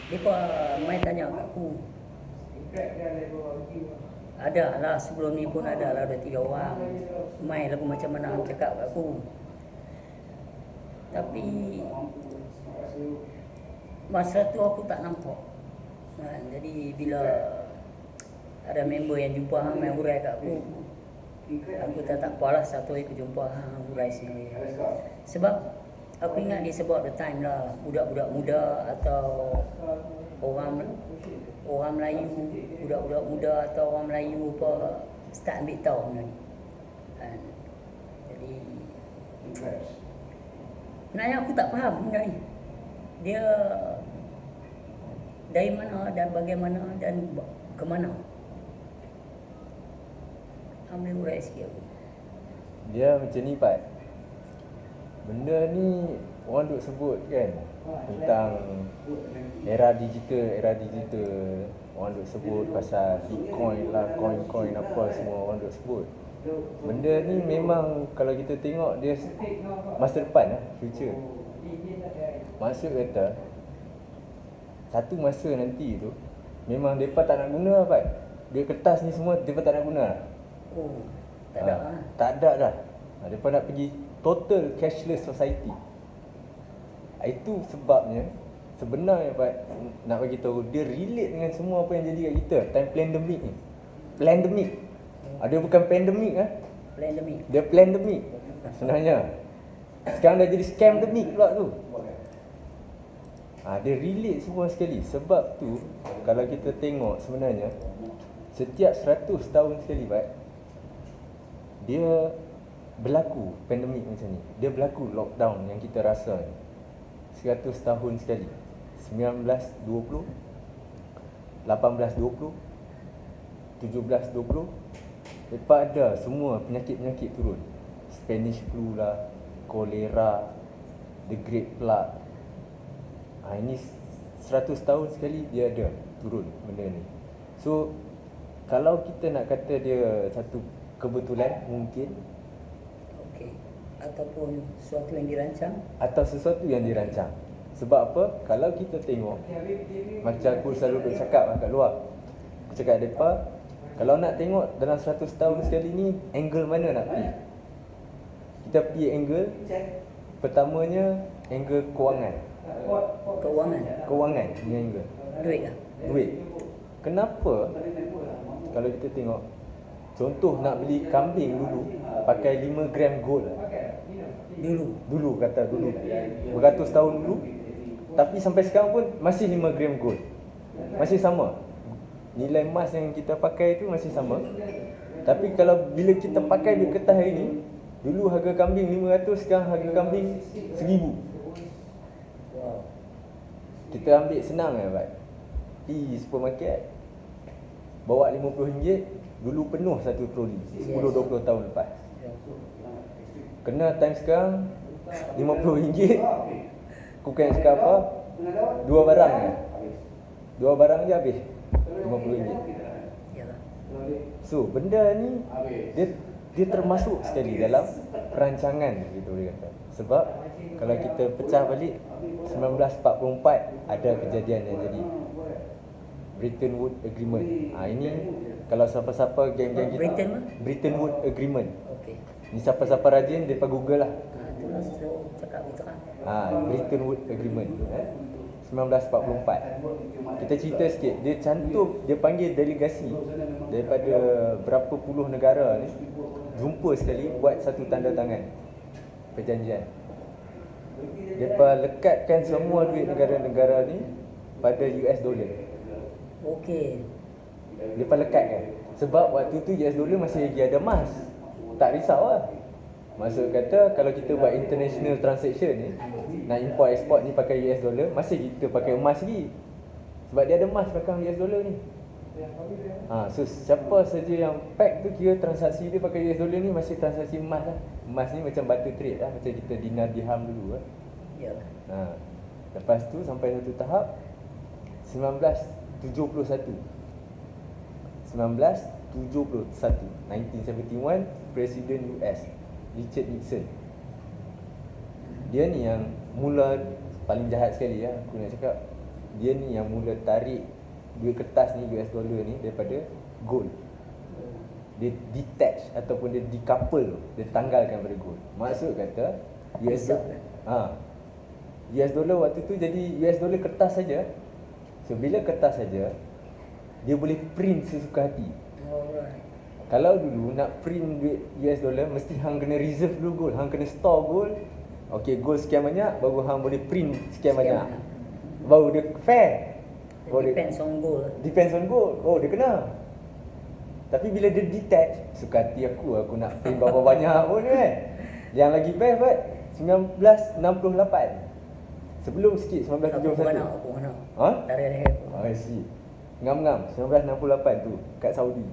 Mereka mai tanya kat aku. Ada lah, sebelum ni pun ada lah 2-3 orang mai lagu macam mana cakap kat aku. Tapi masa tu aku tak nampak. Jadi bila ada member yang jumpa hang main hurai kat aku tak apalah, satu hari aku jumpa hang hurai sendiri. Sebab aku ingat dia sebab the time lah, budak-budak muda atau orang Melayu, budak-budak muda atau orang Melayu apa start ambil tahu benda ni. Jadi sebenarnya aku tak faham benda ni. Dia dari mana dan bagaimana dan ke mana. Boleh urai sikit aku. Dia macam ni Pat. Benda ni orang duk sebut kan tentang era digital. Orang duk sebut pasal Bitcoin lah, coin apa semua orang duk sebut. Benda ni memang kalau kita tengok dia masa depan lah, future. Maksud kata satu masa nanti tu memang mereka tak nak guna Pat. Duit kertas ni semua mereka tak nak guna. Tak ada lah. Tak ada dah. Mereka nak pergi total cashless society. Itu sebabnya sebenarnya Pak nak bagi tahu dia relate dengan semua apa yang jadi kat kita time pandemic ni. Pandemic. Ada bukan pandemic ah. Pandemic. Dia pandemic. Sebenarnya sekarang dah jadi scamdemic pula tu. Dia relate semua sekali. Sebab tu kalau kita tengok sebenarnya setiap 100 tahun sekali Pak, dia berlaku pandemik macam ni. Dia berlaku lockdown yang kita rasa ni 100 tahun sekali. 1920, 1820, 1720, lepas ada semua penyakit-penyakit turun. Spanish flu lah, kolera, the Great Plague. Ini 100 tahun sekali dia ada turun benda ni. So kalau kita nak kata dia satu kebetulan mungkin, Okey. Ataupun sesuatu yang dirancang. atau sesuatu yang dirancang. Sebab apa? Kalau kita tengok, macam aku selalu cakap kat luar, aku cakap depa, kalau nak tengok dalam 100 tahun sekali ni, angle mana nak pergi? Kita pergi angle pertamanya, angle kewangan. Kewangan ni angle. Duit lah. Duit. Kenapa? Kalau kita tengok, contoh nak beli kambing dulu pakai 5 gram gold. Dulu kata dulu. Beratus tahun dulu. Tapi sampai sekarang pun masih 5 gram gold. Masih sama. Nilai emas yang kita pakai tu masih sama. Tapi kalau bila kita pakai duit kertas hari ni, dulu harga kambing 500, sekarang harga kambing 1000. Wow. Kita ambil senang Pak. Pergi supermarket, bawa RM50, dulu penuh satu troli 10-20 tahun lepas. Kena time sekarang RM50, bukan cakap apa, dua barang je habis RM50. Yalah. So benda ni dia termasuk sekali dalam perancangan gitu dia kata. Sebab kalau kita pecah balik 1944 ada kejadian yang jadi Bretton Woods Agreement. Ini kalau siapa-siapa geng-geng kita, Bretton Woods Agreement. Okey. Ni siapa-siapa rajin depa Google lah. Itulah saya cakap itu kan. Bretton Woods Agreement 1944. Kita cerita sikit. Dia cantum, dia panggil delegasi daripada berapa puluh negara ni jumpa sekali buat satu tanda tangan perjanjian. Depa lekatkan semua duit negara-negara ni pada US dollar. Okey. Depa lekatkan. Sebab waktu tu US dollar masih lagi ada emas. Tak risau lah. Maksud kata kalau kita buat international transaction ni, nak import export ni pakai US dollar, masih kita pakai emas lagi. Sebab dia ada emas belakang US dollar ni. So siapa saja yang pack tu kira transaksi dia pakai US dollar ni masih transaksi emas lah. Emas ni macam barter trade lah, macam kita dinar dirham dulu lah. Yalah. Lepas tu sampai satu tahap 1971 1971 Presiden US Richard Nixon. Dia ni yang mula paling jahat sekali lah aku nak cakap. dia ni yang mula tarik duit kertas ni, US dollar ni daripada gold. Dia detach ataupun dia decouple, dia tanggalkan daripada gold. Maksud kata US dollar, US dollar waktu tu jadi US dollar kertas saja. So bila kertas saja, dia boleh print sesuka hati. Alright. Kalau dulu nak print duit US dollar, mesti hang kena reserve dulu gold, hang kena store gold. Okey, gold sekian banyak, baru hang boleh print sekian banyak. Baru dia fair. Depends on gold. Depends on gold. Oh, dia kena. Tapi bila dia detach, suka hati aku nak print berapa banyak pun kan. Yang lagi best buat 1968. Sebelum sikit 1971. Aku mana? Ha? Tarikh I see. Ngam-ngam 1968 tu kat Saudi.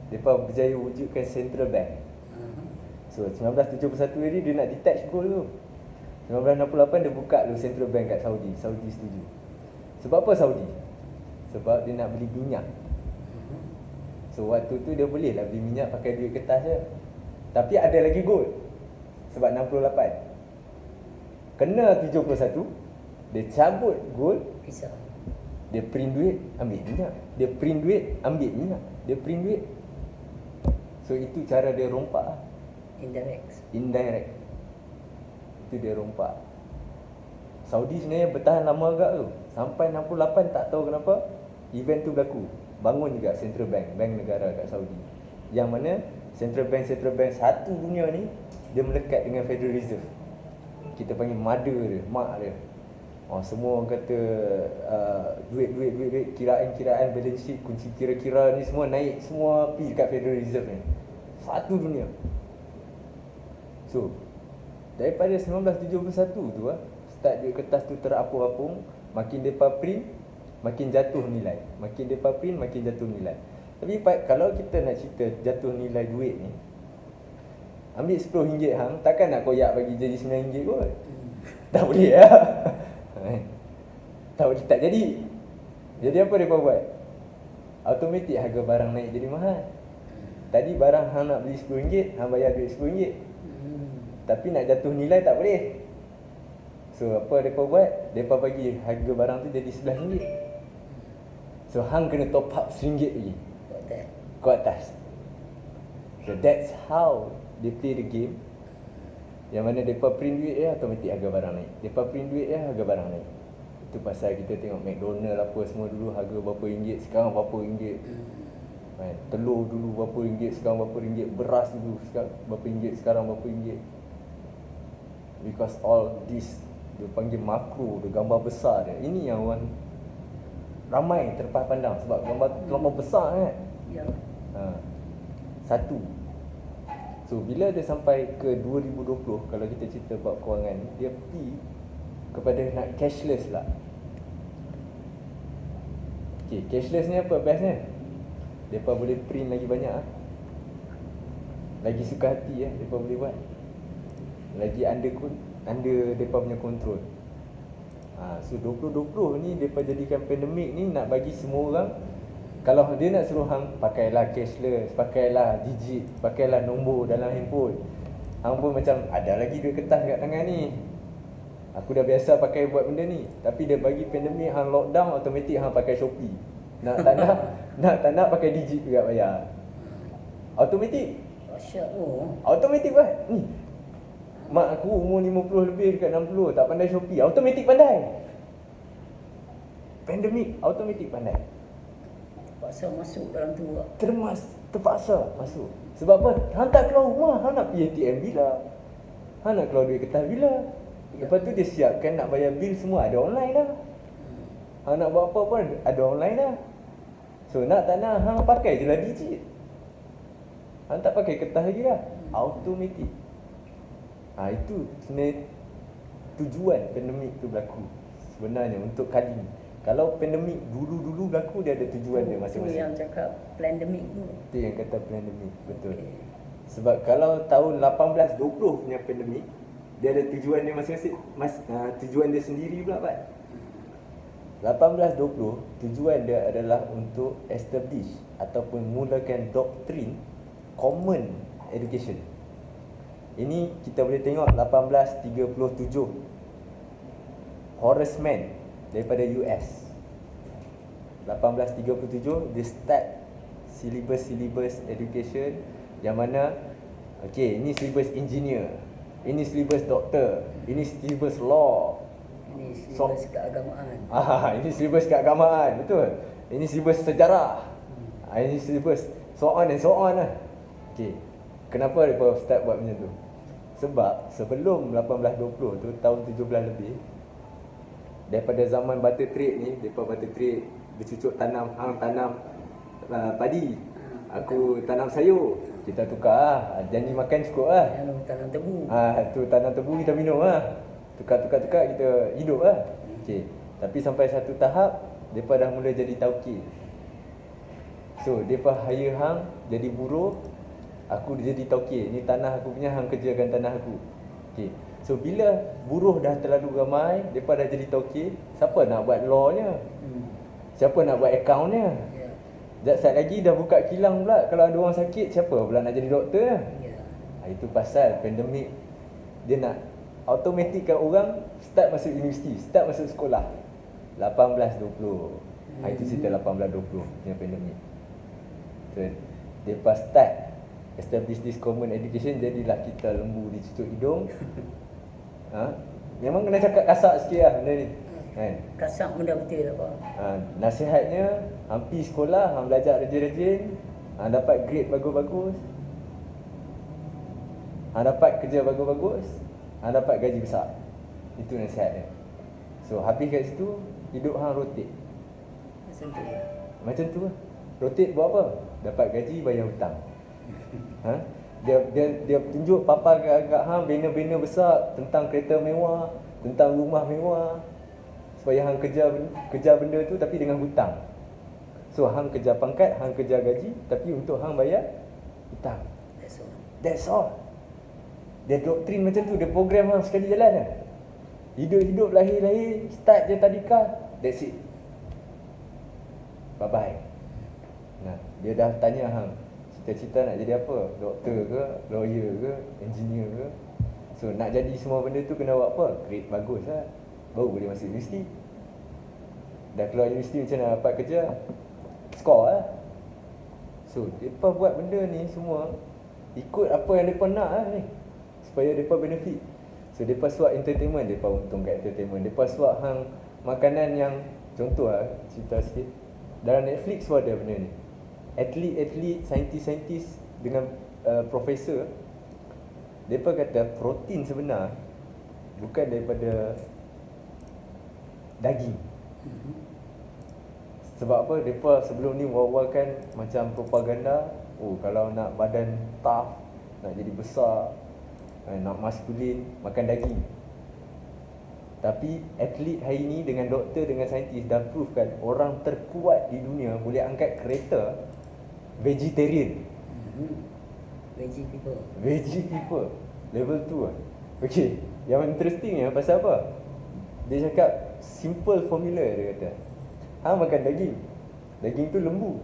Depa berjaya wujudkan central bank. So 1971 ni dia nak detach gold tu. 1968 dia buka dulu central bank kat Saudi. Saudi setuju. Sebab apa Saudi? Sebab dia nak beli minyak. So waktu tu dia boleh lah beli minyak pakai duit kertas je. Tapi ada lagi gold. Sebab 68 kena 71, dia cabut gold, pisau. dia print duit, ambil minyak. Dia print duit, ambil minyak. Dia print duit. So itu cara dia rompak. Indirect. Itu dia rompak. Saudi sebenarnya bertahan lama agak tu. Sampai 68 tak tahu kenapa event tu berlaku. Bangun juga central bank, bank negara kat Saudi. Yang mana central bank satu dunia ni dia melekat dengan Federal Reserve. Kita panggil mother dia, mak dia. Semua orang kata duit, kiraan balance sheet, kunci kira-kira ni semua naik, semua pergi dekat Federal Reserve ni. Satu dunia. So, daripada 1971 tu start duit kertas tu terapung-apung, makin depa print, makin jatuh nilai. Makin depa print, makin jatuh nilai. Tapi kalau kita nak cerita jatuh nilai duit ni, ambil RM10 hang, takkan nak koyak bagi jadi RM9 kot. Tak boleh lah. Tak jadi. Jadi apa mereka buat? Automatik harga barang naik jadi mahal. Tadi barang hang nak beli RM10, hang bayar duit RM10. Tapi nak jatuh nilai tak boleh. So apa mereka buat? Mereka bagi harga barang tu jadi RM11. So hang kena top up RM1 lagi ke atas. So that's how they play the game. Yang mana mereka print duit automatik harga barang naik. Mereka print duit harga barang naik. Itu pasal kita tengok McDonald apa semua dulu harga berapa ringgit, sekarang berapa ringgit. Telur dulu berapa ringgit, sekarang berapa ringgit. Beras dulu sekarang berapa ringgit, sekarang berapa ringgit. Because all this dia panggil makro, dia gambar besar dia. Ini yang orang ramai terlepas pandang sebab gambar besar kan. Ya. Satu. So bila dia sampai ke 2020, kalau kita cerita bab kewangan, dia pergi kepada nak cashless lah. Okay, cashless ni apa bestnya? Mereka boleh print lagi banyak lagi suka hati mereka boleh buat. Lagi under mereka punya control. So 2020 ni mereka jadikan pandemik ni nak bagi semua orang, kalau dia nak suruh hang pakailah cashless, pakailah digit, pakailah nombor dalam handphone, hang pun macam ada lagi duit kertas kat tangan ni. Aku dah biasa pakai buat benda ni. Tapi dia bagi pandemik, hang lockdown, automatik hang pakai Shopee. Nak tak nak pakai digit juga bayar. Automatik. Asyik tu. Automatik buat. Ni. Mak aku umur 50 lebih dekat 60 tak pandai Shopee. Automatik pandai. Pandemik automatik pandai. Terpaksa masuk dalam tu lah. Terpaksa masuk. Sebab apa? Hang tak keluar rumah, hang nak pergi ATM bila? Hang nak keluar duit kertas bila? Lepas tu dia siapkan nak bayar bil semua ada online dah. Hang nak buat apa pun ada online dah. So nak tak nak hang pakai je lah digit. Hang tak pakai kertas lagi dah. Automatik. Itu sebenarnya tujuan pandemik tu berlaku. Sebenarnya untuk kali ni. Kalau pandemik dulu berlaku, dia ada tujuan dia masing-masing. Itu yang cakap pandemik tu. Itu yang kata pandemik, betul. Okay. Sebab kalau tahun 1820 punya pandemik, dia ada tujuan dia masing-masing. Tujuan dia sendiri pula Pak. 1820 tujuan dia adalah untuk establish ataupun mulakan doktrin common education. Ini kita boleh tengok 1837 Horace Mann daripada US. 1837 dia start silibus education yang mana okey, ini silibus engineer, ini silibus doktor, ini silibus law, Ini silibus keagamaan. ini silibus keagamaan, betul. Ini silibus sejarah. Ini silibus so on and so on lah. Okey. Kenapa mereka start buat macam tu? Sebab sebelum 1820 tu, tahun 17 lebih, daripada zaman butter trade ni, depa butter trade bercucuk tanam, hang tanam padi, aku tanam sayur. Kita tukar janji makan cukup lah. Yang tanam tebu. Tu tanam tebu kita minum lah. Tukar kita hidup lah. Okey. Tapi sampai satu tahap depa dah mula jadi tauke. So depa hire hang jadi buruh, aku jadi tauke. Ni tanah aku punya, hang kerjakan tanah aku. Okey. So bila buruh dah terlalu ramai, depa dah jadi tauke, siapa nak buat law-nya? Siapa nak buat account-nya? Ya. Sekejap lagi dah buka kilang pula. Kalau ada orang sakit, siapa pula nak jadi doktor? Ya. Itu pasal pandemik dia nak automatikkan orang start masuk universiti, start masuk sekolah. 1820. Itu cerita 1820 punya pandemik. So depa start establish this common education, jadilah kita lembu dicucuk hidung. Memang kena cakap kasar sikit lah benda ni. Kan? Kasar benda betul tak apa. Nasihatnya, hang pergi sekolah, hang belajar rajin-rajin, hang dapat grade bagus-bagus, hang dapat kerja bagus-bagus, hang dapat gaji besar. Itu nasihatnya. So habis kat situ, hidup hang rotate. Macam tu lah. Macam tu lah. Rotate buat apa? Dapat gaji, bayar hutang. Dia tunjuk papa agak hang banner-banner besar tentang kereta mewah, tentang rumah mewah, supaya hang kerja benda tu tapi dengan hutang. So hang kerja pangkat, hang kerja gaji, tapi untuk hang bayar hutang. That's all. That's all. Dia doktrin macam tu, dia program hang sekali jalan kan. Hidup-hidup, lahir-lahir, start je tadika, that's it. Bye-bye. Nah, dia dah tanya hang, cita-cita nak jadi apa? Doktor ke, lawyer ke, engineer ke? So nak jadi semua benda tu kena buat apa? Grade bagus lah, baru boleh masuk universiti. Dah keluar universiti macam nak dapat kerja, score lah. So mereka buat benda ni semua ikut apa yang mereka nak lah ni, supaya mereka benefit. So mereka suap entertainment, mereka untung kat entertainment. Mereka suap hang makanan yang, contoh lah, cerita sikit, dalam Netflix pun ada benda ni. Atlet, saintis dengan profesor, mereka kata protein sebenar bukan daripada daging. Sebab apa? Mereka sebelum ni war-warkan macam propaganda, kalau nak badan tough, nak jadi besar, nak maskulin, makan daging. Tapi atlet hari ni dengan doktor, dengan saintis dah prove kan, orang terkuat di dunia boleh angkat kereta vegetarian. Veggie people level 2 lah. Okay, yang interesting ya pasal apa? Dia cakap simple formula, dia kata hang makan daging tu lembu.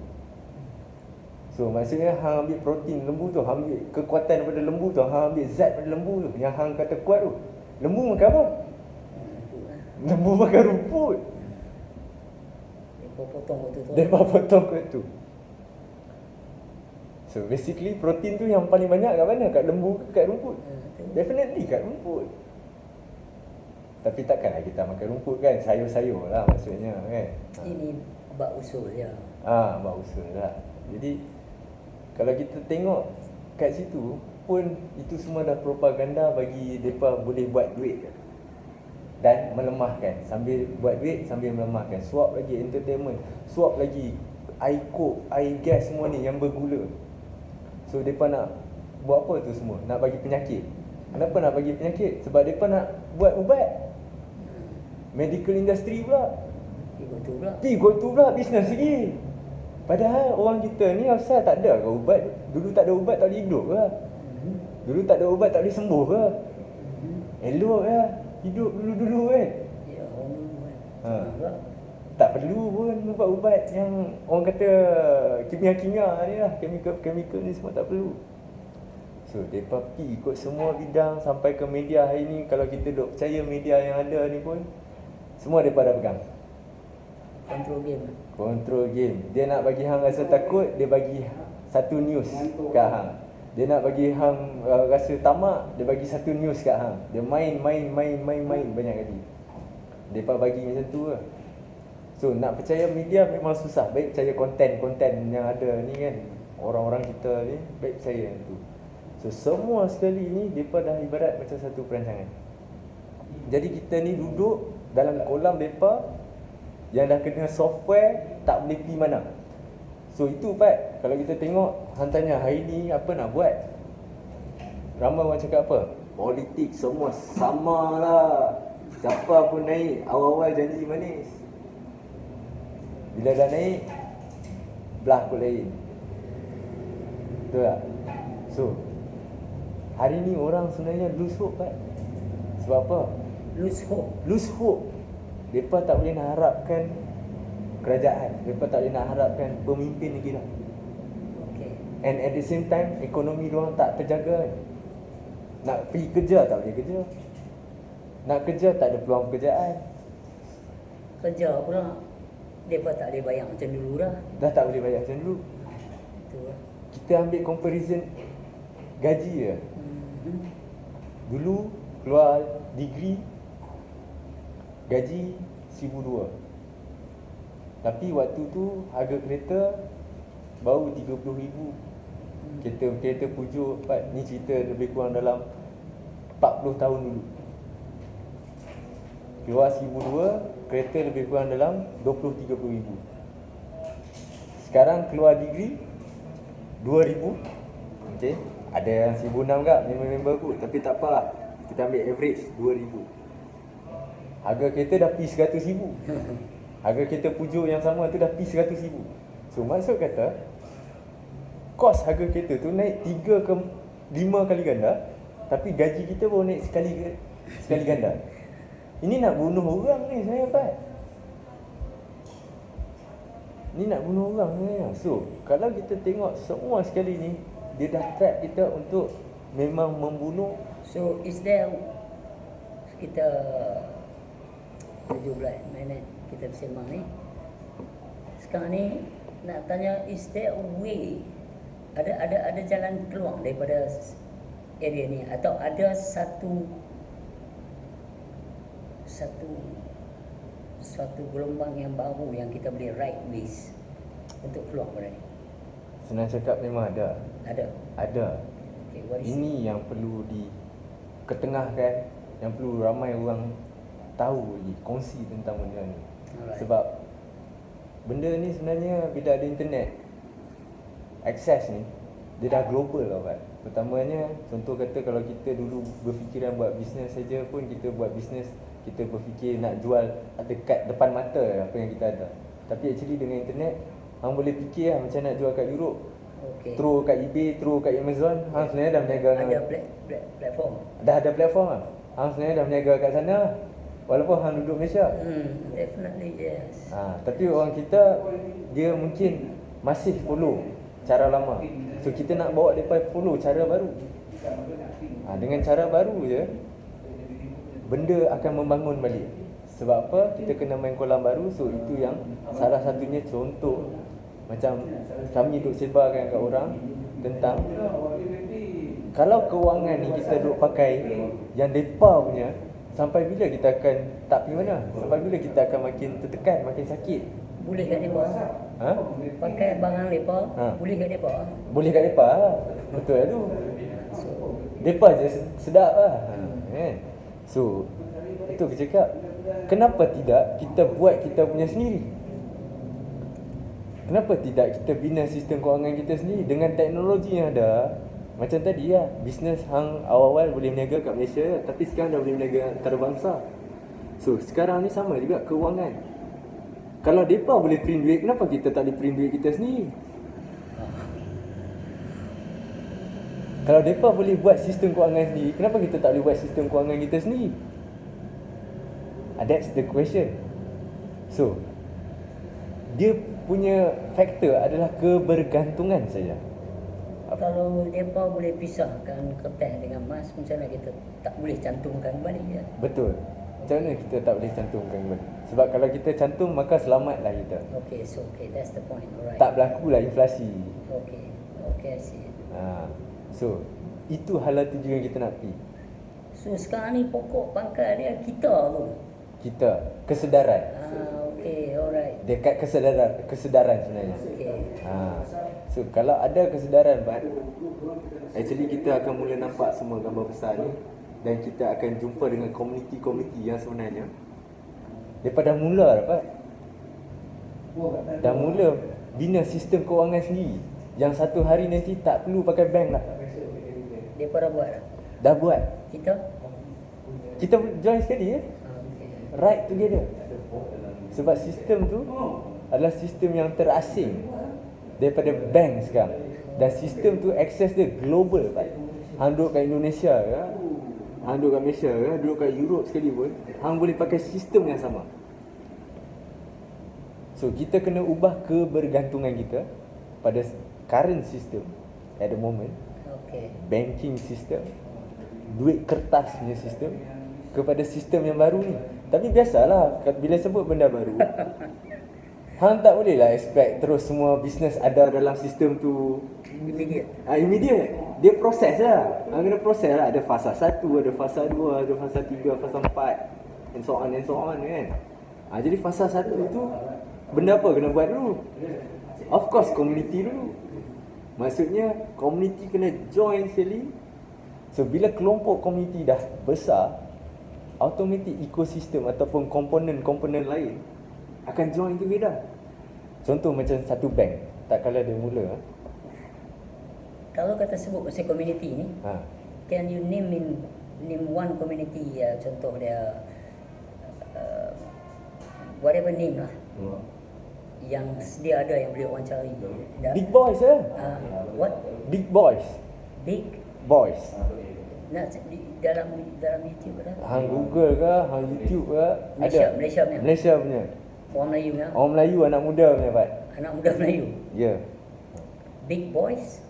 So maksudnya hang ambil protein lembu tu, hang ambil kekuatan daripada lembu tu, hang ambil zat daripada lembu tu, yang hang kata kuat tu. Lembu makan apa? Lembu makan rumput. Dia potong kot tu. So basically protein tu yang paling banyak kat mana? Kat lembu ke kat rumput? Definitely kat rumput. Tapi takkanlah kita makan rumput kan, sayur-sayur lah maksudnya kan. Ini bab usul ya. Bab usul lah. Jadi kalau kita tengok kat situ pun, itu semua dah propaganda bagi mereka boleh buat duit dan melemahkan. Sambil buat duit, sambil melemahkan. Suap lagi entertainment, suap lagi air coke, air gas semua ni yang bergula. So mereka nak buat apa tu semua? Nak bagi penyakit. Kenapa nak bagi penyakit? Sebab mereka nak buat ubat. Medical industry pula. Pergi go tu pula bisnes lagi. Padahal orang kita ni asal tak ada ke ubat? Dulu tak ada ubat tak boleh hidup ke? Dulu tak ada ubat tak boleh sembuh ke? Elok ya hidup dulu-dulu kan? Ya, orang dulu kan. Tak perlu pun ubat-ubat yang orang kata kimia-kimia ni lah, chemical ni semua tak perlu. So mereka pergi ikut semua bidang sampai ke media hari ni. Kalau kita duk percaya media yang ada ni pun, semua mereka dah pegang. Control game. Dia nak bagi hang rasa takut, dia bagi satu news kat hang. Dia nak bagi hang rasa tamak, dia bagi satu news kat hang. Dia main banyak kali. Depa bagi macam tu lah. So nak percaya media memang susah. Baik percaya konten yang ada ni kan. Orang-orang kita ni baik percaya yang tu. So semua sekali ni depa dah ibarat macam satu perancangan. Jadi kita ni duduk dalam kolam depa yang dah kena software tak boleh pergi mana. So itu Pat, kalau kita tengok hang tanya hari ni apa nak buat, ramai orang cakap apa? Politik semua sama lah. Siapa pun naik, awal-awal janji manis, bila dah naik belah kot lain. Betul tak? So hari ni orang sebenarnya lose hope Pat. Sebab apa? Lose hope. Mereka tak boleh nak harapkan kerajaan. Mereka tak boleh nak harapkan pemimpin lagi dah. Okay. And at the same time, ekonomi diorang tak terjaga. Nak pergi kerja tak boleh kerja. Nak kerja tak ada peluang pekerjaan. Kerja pula mereka tak boleh bayar macam dulu dah. Dah tak boleh bayar macam dulu. Itu lah. Kita ambil comparison gaji je. Dulu keluar degree gaji 1,200. Tapi waktu tu harga kereta baru 30,000. Kereta pujuk Pat, ni cerita lebih kurang dalam 40 tahun dulu. Keluar 1,200, kereta lebih kurang dalam 20-30,000. Sekarang keluar degree 2,000. Okey, ada yang 1,600 kat member aku, tapi tak apa lah. Kita ambil average 2,000. Harga kereta dah pergi 100,000. Harga kereta pujuk yang sama tu dah pergi 100,000. So maksud kata kos harga kereta tu naik 3 ke 5 kali ganda, tapi gaji kita baru naik sekali ganda. Ini nak bunuh orang ni saya Pat. Ni nak bunuh orang sebenarnya. So kalau kita tengok semua sekali ni, dia dah trap kita untuk memang membunuh. So is there, kita 17 minit kita bersembang ni. Sekarang ni nak tanya, is there a way, ada jalan keluar daripada area ni, atau ada satu gelombang yang baru yang kita boleh ride with untuk keluar dari ni? Senang cakap memang ada. Ada. Okay, what is Ini yang perlu diketengahkan, yang perlu ramai orang tahu lagi, kongsi tentang benda ni. Alright. Sebab benda ni sebenarnya bila ada internet, akses ni dia dah global lah Pak. Pertamanya, contoh kata kalau kita dulu berfikiran buat bisnes saja pun, kita buat bisnes, kita berfikir nak jual dekat depan mata apa yang kita ada. Tapi actually dengan internet, hang boleh fikir lah macam nak jual kat Europe. Okay. Through kat eBay, through kat Amazon, hang sebenarnya dah berniaga. Ada platform. Dah ada platform lah. Hang sebenarnya dah berniaga kat sana, walaupun hang duduk Malaysia. Definitely yes. Tapi orang kita, dia mungkin masih follow cara lama. So kita nak bawa mereka follow cara baru. Dengan cara baru je, benda akan membangun balik. Sebab apa? Kita kena main kolam baru. So itu yang salah satunya contoh. Macam kami duk sebarkan kat orang tentang, kalau kewangan ni kita duk pakai yang depa punya, sampai bila kita akan tak pergi mana? Sampai bila kita akan makin tertekan, makin sakit? Boleh kat mereka? Pakai barang mereka, boleh kat mereka? Boleh kat mereka lah. Betul lah tu. Mereka je sedap lah. Kan? So itu kita cakap, kenapa tidak kita buat kita punya sendiri? Kenapa tidak kita bina sistem kewangan kita sendiri dengan teknologi yang ada? Macam tadi lah, bisnes hang awal-awal boleh berniaga kat Malaysia, tapi sekarang dah boleh berniaga antarabangsa. So sekarang ni sama juga kewangan. Kalau mereka boleh print duit, kenapa kita tak boleh print duit kita sendiri? Kalau mereka boleh buat sistem kewangan sendiri, kenapa kita tak boleh buat sistem kewangan kita sendiri? That's the question. So dia punya faktor adalah kebergantungan saja. Kalau mereka boleh pisahkan kertas dengan emas, macam mana kita tak boleh cantumkan balik ya? Betul. Macam mana kita tak boleh cantumkan benda? Sebab kalau kita cantum maka selamatlah kita. Okay, so that's the point. Alright. Tak berlakulah inflasi. Okay, I see. So itu hala tuju yang kita nak pergi. So sekarang ni pokok pangkal dia kita tu. Kita kesedaran. Okay, alright. Dekat kesedaran sebenarnya. Okay. So kalau ada kesedaran, actually kita akan mula nampak semua gambar besar ni, dan kita akan jumpa dengan komuniti-komuniti yang sebenarnya daripada mula dah mula bina sistem kewangan sendiri yang satu hari nanti tak perlu pakai bank lah. Dia pada buat lah. Dah buat. Kita join sekali right together. Sebab sistem tu adalah sistem yang terasing daripada bank sekarang, dan sistem tu akses dia global. Hang duduk kat Indonesia ke, hang duduk kat Malaysia ke, duduk kat Europe sekalipun, hang boleh pakai sistem yang sama. So kita kena ubah kebergantungan kita pada current system at the moment, banking system, duit kertas punya sistem, kepada sistem yang baru ni. Tapi biasalah bila sebut benda baru, hang tak boleh lah expect terus semua bisnes ada dalam sistem tu immediate. Dia proses lah. Hang kena proses lah. Ada fasa 1, ada fasa 2, ada fasa 3, fasa 4, and so on kan. Jadi fasa 1 tu benda apa kena buat dulu? Of course community dulu. Maksudnya community kena join sekali. So bila kelompok community dah besar, automatic ekosistem ataupun komponen-komponen lain akan join together. Contoh macam satu bank, tak kala dia mula. Kalau kata sebut pasal community ni, can you name one community, contoh dia whatever name lah, yang sedia ada yang boleh orang cari. Big boys What? Big boys. Big boys. Nak dalam YouTube ada? Hang Google ke, hang YouTube ke, Malaysia punya. Orang Melayu punya. Orang Melayu, anak muda punya, Pak. Anak muda Melayu. Ya. Big Boys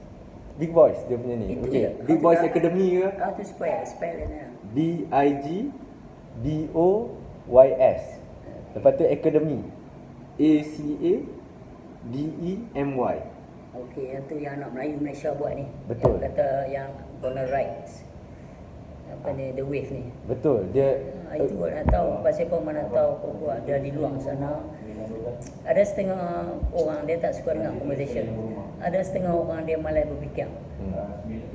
dia punya ni. Okey. Big Boys Academy ke? How to spell it now? BIGBOYS. Lepas tu Academy. ACADEMY. Okey, yang tu yang anak Melayu Malaysia buat ni. Betul. Yang kata yang gonna rights. Apa ni, the wave ni. Betul. Dia itu nak tahu pasal kau mana tahu kau ada di luar sana. Ada setengah orang dia tak suka dengan conversation. Ada setengah orang dia malas berfikir.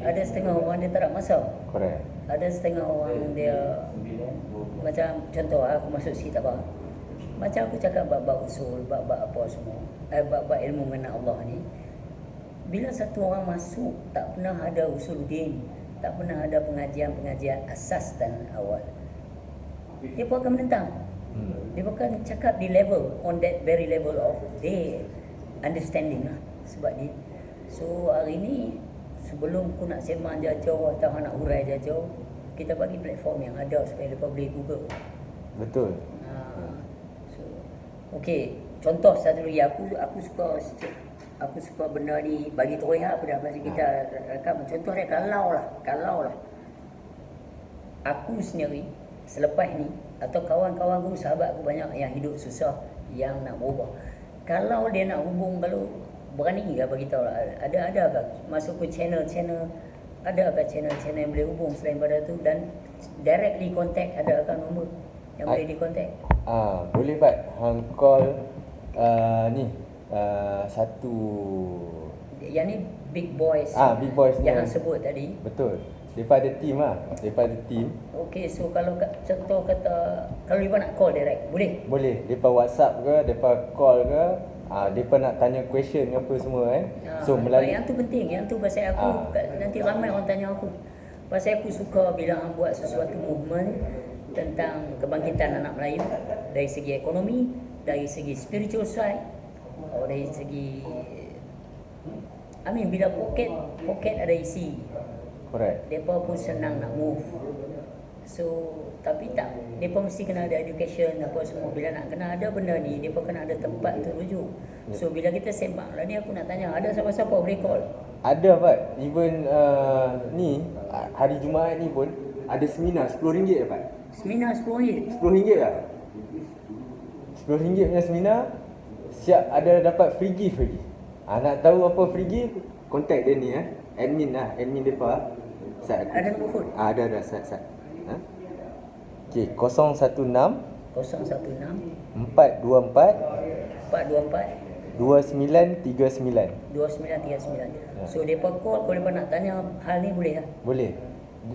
Ada setengah orang dia tak ada masa. Correct. Ada setengah orang dia macam contoh aku masuk sini tak apa. Macam aku cakap bab-bab usul, bab-bab apa semua. Bab-bab ilmu mengenai Allah ni. Bila satu orang masuk tak pernah ada usuluddin, tak pernah ada pengajian-pengajian asas dan awal, dia pun akan menentang. Dia bukan cakap di level, on that very level of their understanding lah. Sebab dia, so hari ni sebelum aku nak sembang jauh-jauh atau nak hurai jauh-jauh, kita bagi platform yang ada supaya mereka boleh Google. Betul. So okey, contoh satu lagi, aku suka benda ni bagi tahu apa dah masa kita rakam. Contoh dia kalau lah aku sendiri selepas ni atau kawan-kawan aku, sahabat aku banyak yang hidup susah, yang nak berubah, kalau dia nak hubung, kalau berani ke bagi tahu lah, ada ke masuk ke channel, ada ke channel yang boleh hubung selain pada tu, dan directly contact, ada ke nombor yang boleh di contact? Boleh Pak. Hang call ni satu yang ni Big Boys. Big Boys yang sebut tadi. Betul. Daripada team team. Okey, so kalau contoh kata kalau dia nak call direct, boleh? Boleh. Depa WhatsApp ke, depa call ke, depa nak tanya question apa semua kan. So melalui yang tu penting, yang tu pasal aku nanti ramai orang tanya aku. Pasal aku suka bila hang buat sesuatu movement tentang kebangkitan anak Melayu dari segi ekonomi, dari segi spiritual side, dari segi bila poket ada isi. correct. Mereka pun senang nak move. So tapi tak, mereka mesti kena ada education apa semua. Bila nak kena ada benda ni, mereka kena ada tempat untuk rujuk. So bila kita sembang lah ni, aku nak tanya, ada siapa-siapa boleh call? Ada Pak. Even ni hari Jumaat ni pun ada seminar RM10 Pak. Seminar RM10. RM10 lah. RM10 punya seminar. Siap ada dapat free gift lagi. Nak tahu apa free gift? Contact dia ni admin lah, admin depa. Ada nombor phone? Ada sat. Okey, 016 016 424 424 2939. 2939. So depa call, kalau depa nak tanya hal ni boleh lah. Boleh.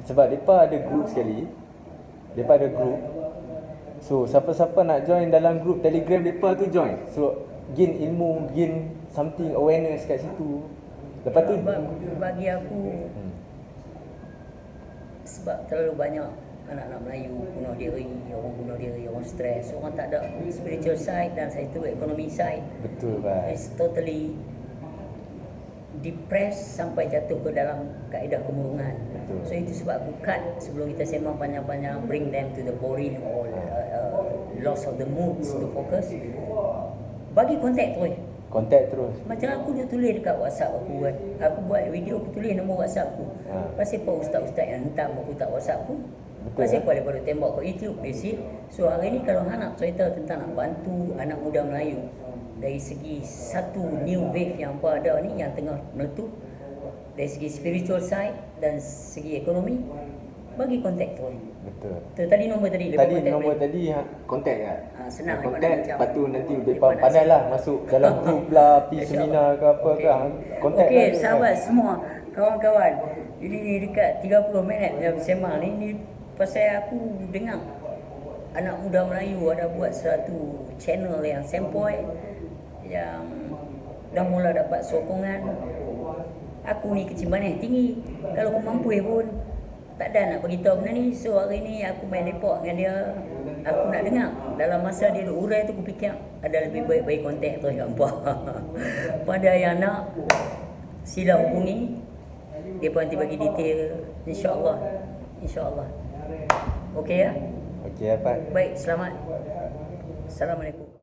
Sebab depa ada group sekali. Depa ada group. So siapa-siapa nak join dalam group Telegram depa tu join. So gain ilmu, gain something awareness kat situ. Lepas tu bagi aku sebab terlalu banyak anak-anak Melayu bunuh diri, orang stres, orang tak ada spiritual side dan saya tu economy side. betul pak. It's totally depressed sampai jatuh ke dalam kaedah kemurungan. Betul. So itu sebab aku cut sebelum kita sembang panjang-panjang, bring them to the boring or loss of the moods to focus. Bagi kontak terus. Contact terus. Macam aku dia tulis dekat WhatsApp aku kan. Aku buat video, aku tulis nombor WhatsApp aku. Pasal apa ustaz-ustaz yang hentam aku tak WhatsApp aku? Betul, Pasal apa daripada tembak ke YouTube dia see. So hari ni kalau hang nak cerita tentang nak bantu anak muda Melayu dari segi satu new wave yang apa ada ni yang tengah meletup, dari segi spiritual side dan segi ekonomi, bagi kontak tu. Betul. Tu tadi nombor tadi. Tadi nombor tadi contact kan. Senang Contact, macam. lepas tu nanti depa pandai lah masuk dalam group lah, pergi seminar ke apa ke. Contact Okey, lah. sahabat semua, kawan-kawan. Ini dekat 30 minit yang sembang ni pasal aku dengar anak muda Melayu ada buat satu channel yang sempoi yang dah mula dapat sokongan. Aku ni kecil manis tinggi. Kalau aku mampu pun tak ada nak beritahu benda ni. So hari ni aku main lepak dengan dia. Aku nak dengar. Dalam masa dia urai tu aku fikir ada lebih baik kontak tu hampa. Pada yang nak sila hubungi. Dia pun nanti bagi detail. InsyaAllah. Okey ya? Okey apa? Baik, selamat. Assalamualaikum.